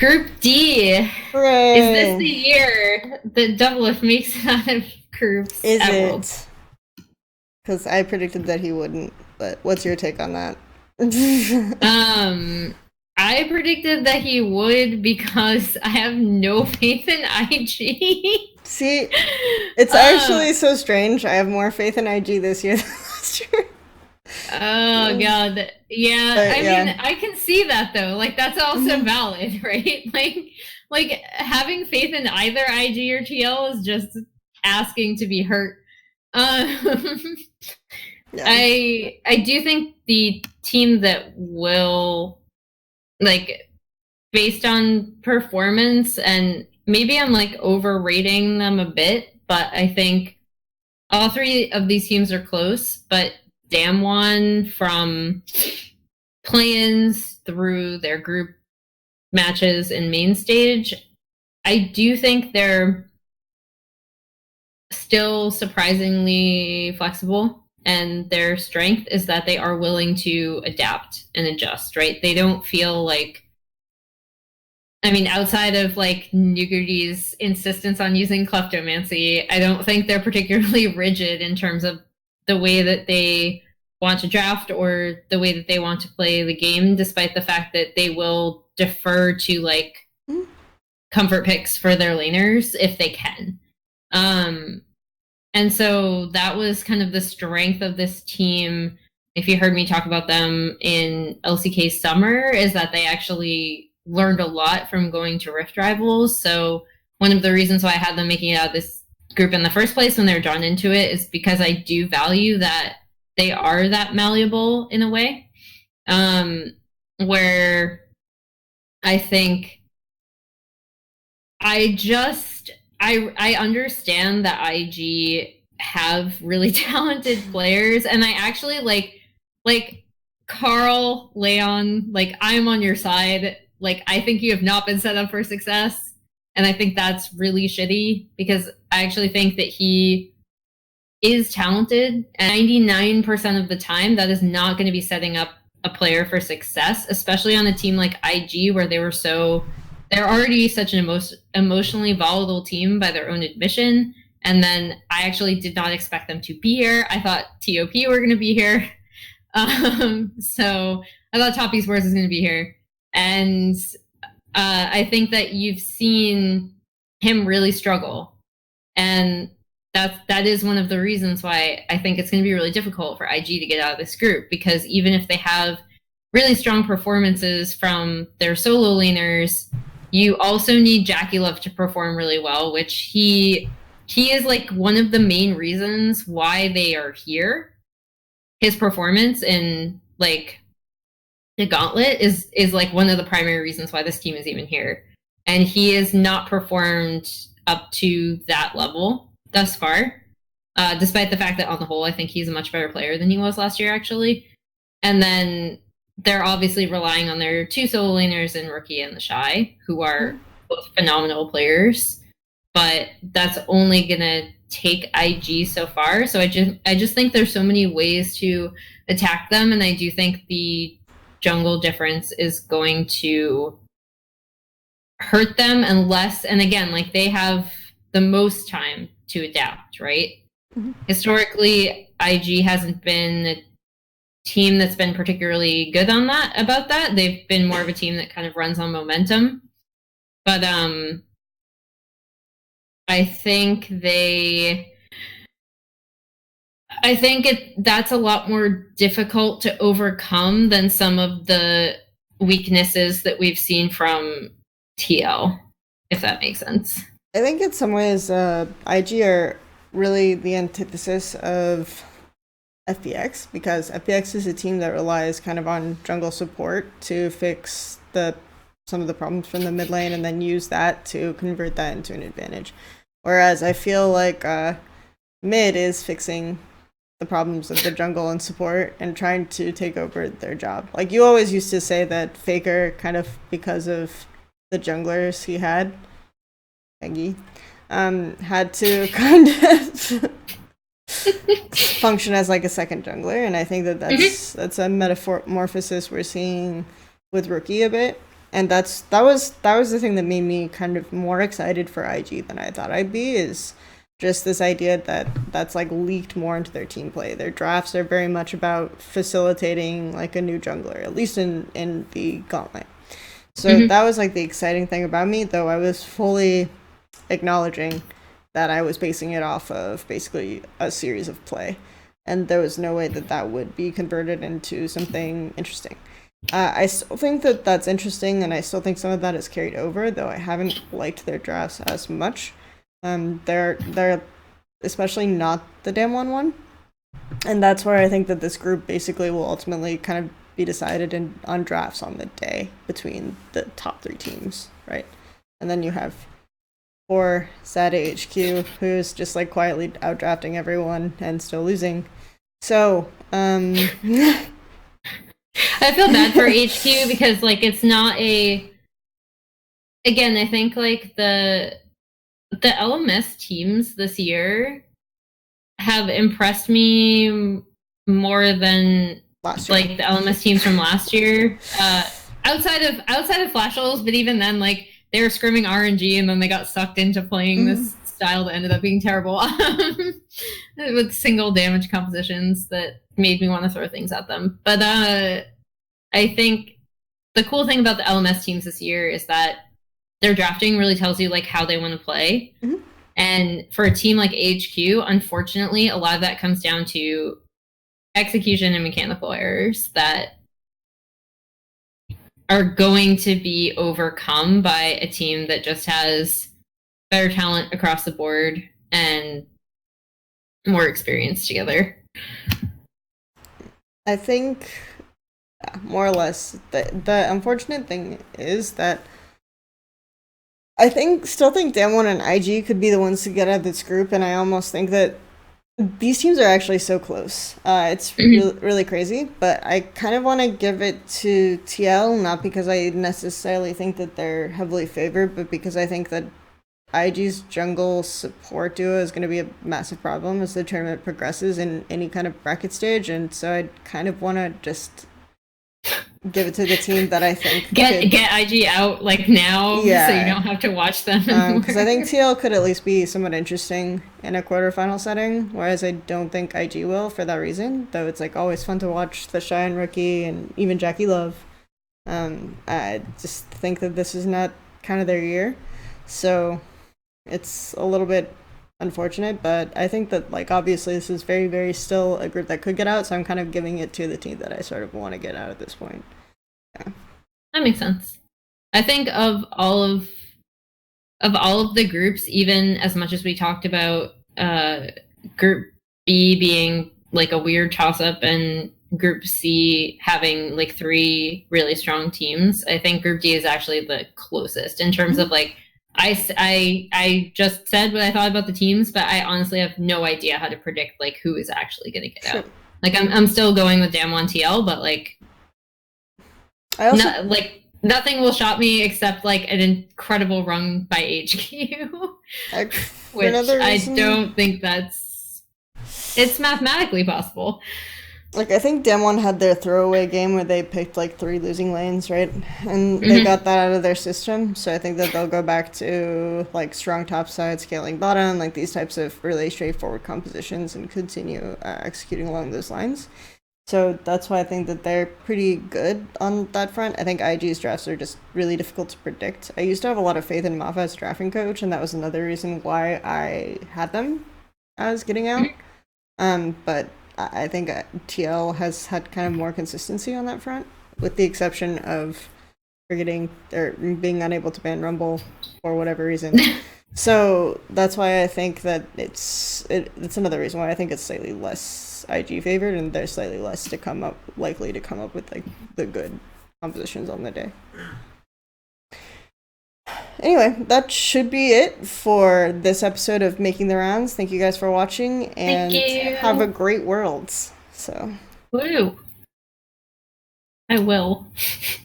Group D. Hooray! Is this the year that Doublelift makes it out of groups Is at Worlds? it? Because I predicted that he wouldn't, but what's your take on that? I predicted that he would because I have no faith in IG. See, it's actually so strange. I have more faith in IG this year than last year. Oh god. Yeah, But, I yeah. mean, I can see that though. Like that's also valid, right? Like having faith in either IG or TL is just asking to be hurt. Yeah. I do think the team that will, like, based on performance, and maybe I'm like overrating them a bit, but I think all three of these teams are close, but Damwon from play-ins through their group matches and main stage, I do think they're still surprisingly flexible, and their strength is that they are willing to adapt and adjust, right? They don't feel like, I mean, outside of like Nuguri's insistence on using kleptomancy, I don't think they're particularly rigid in terms of the way that they want to draft or the way that they want to play the game, despite the fact that they will defer to like comfort picks for their laners if they can. And so that was kind of the strength of this team. If you heard me talk about them in LCK Summer, is that they actually learned a lot from going to Rift Rivals. So one of the reasons why I had them making it out of this group in the first place when they were drawn into it is because I do value that they are that malleable in a way. Where I think I understand that IG have really talented players, and I actually like Carl, Leon, like I'm on your side. Like I think you have not been set up for success, and I think that's really shitty because I actually think that he is talented, and 99% of the time that is not going to be setting up a player for success, especially on a team like IG where they're already such an emotionally volatile team by their own admission. And then I actually did not expect them to be here. I thought TOP were going to be here. So I thought Top Esports was going to be here. And I think that you've seen him really struggle. And that is one of the reasons why I think it's going to be really difficult for IG to get out of this group, because even if they have really strong performances from their solo laners, you also need JackeyLove to perform really well, which he is like one of the main reasons why they are here. His performance in like the Gauntlet is like one of the primary reasons why this team is even here. And he has not performed up to that level thus far, despite the fact that on the whole, I think he's a much better player than he was last year, actually. And then they're obviously relying on their two solo laners in Rookie and the Shy, who are both phenomenal players. But that's only gonna take IG so far. So I just think there's so many ways to attack them, and I do think the jungle difference is going to hurt them unless, and again, like they have the most time to adapt, right? Mm-hmm. Historically, IG hasn't been a team that's been particularly good on that, about that. They've been more of a team that kind of runs on momentum. But I think that's a lot more difficult to overcome than some of the weaknesses that we've seen from TL, if that makes sense. I think in some ways, IG are really the antithesis of FPX, because FPX is a team that relies kind of on jungle support to fix some of the problems from the mid lane and then use that to convert that into an advantage. Whereas I feel like mid is fixing the problems of the jungle and support and trying to take over their job. Like you always used to say that Faker, kind of because of the junglers he had, Peggy, had to kind of function as like a second jungler, and I think that's a metamorphosis we're seeing with Rookie a bit. And that was the thing that made me kind of more excited for IG than I thought I'd be, is just this idea that that's like leaked more into their team play. Their drafts are very much about facilitating like a new jungler, at least in the gauntlet. So that was like the exciting thing about me, though I was fully acknowledging that I was basing it off of basically a series of play, and there was no way that that would be converted into something interesting. I still think that that's interesting, and I still think some of that is carried over, though I haven't liked their drafts as much. They're especially not the Damwon one, and that's where I think that this group basically will ultimately kind of be decided on drafts on the day between the top three teams, right? And then you have poor sad HQ, who's just like quietly outdrafting everyone and still losing. So, I feel bad for HQ because like it's not a. Again, I think like the LMS teams this year have impressed me more than like the LMS teams from last year. Outside of Flashels, but even then, like they were scrimming RNG and then they got sucked into playing this style that ended up being terrible with single damage compositions that made me want to throw things at them. But I think the cool thing about the LMS teams this year is that their drafting really tells you like how they want to play. And for a team like HQ, unfortunately, a lot of that comes down to execution and mechanical errors that are going to be overcome by a team that just has better talent across the board and more experience together. I think, more or less, the unfortunate thing is that I still think Damwon and IG could be the ones to get out of this group, and I almost think that these teams are actually so close. It's really crazy, but I kind of want to give it to TL, not because I necessarily think that they're heavily favored, but because I think that IG's jungle support duo is going to be a massive problem as the tournament progresses in any kind of bracket stage, and so I kind of want to just give it to the team that I think get IG out like now, so you don't have to watch them. Because I think TL could at least be somewhat interesting in a quarterfinal setting, whereas I don't think IG will for that reason. Though it's like always fun to watch the Cheyenne rookie and even Jackie Love. I just think that this is not kind of their year, so it's a little bit unfortunate. But I think that like obviously this is very, very still a group that could get out, so I'm kind of giving it to the team that I sort of want to get out at this point. Yeah. That makes sense. I think of all of the groups, even as much as we talked about Group B being like a weird toss-up and Group C having like three really strong teams, I think Group D is actually the closest in terms of like I just said what I thought about the teams, but I honestly have no idea how to predict like who is actually going to get out. Like I'm still going with Damwon TL, but like I also nothing will shock me except like an incredible run by HQ, which I don't think it's mathematically possible. Like I think Damwon had their throwaway game where they picked like 3 losing lanes, right? And they got that out of their system. So I think that they'll go back to like strong top side, scaling bottom, like these types of really straightforward compositions and continue executing along those lines. So that's why I think that they're pretty good on that front. I think IG's drafts are just really difficult to predict. I used to have a lot of faith in Mafa as drafting coach, and that was another reason why I had them as getting out. But I think TL has had kind of more consistency on that front, with the exception of forgetting or being unable to ban Rumble for whatever reason. So that's why I think that it's another reason why I think it's slightly less IG favored, and they're slightly less likely to come up with like the good compositions on the day. Anyway, that should be it for this episode of Making the Rounds. Thank you guys for watching, and have a great Worlds. So, woo! I will.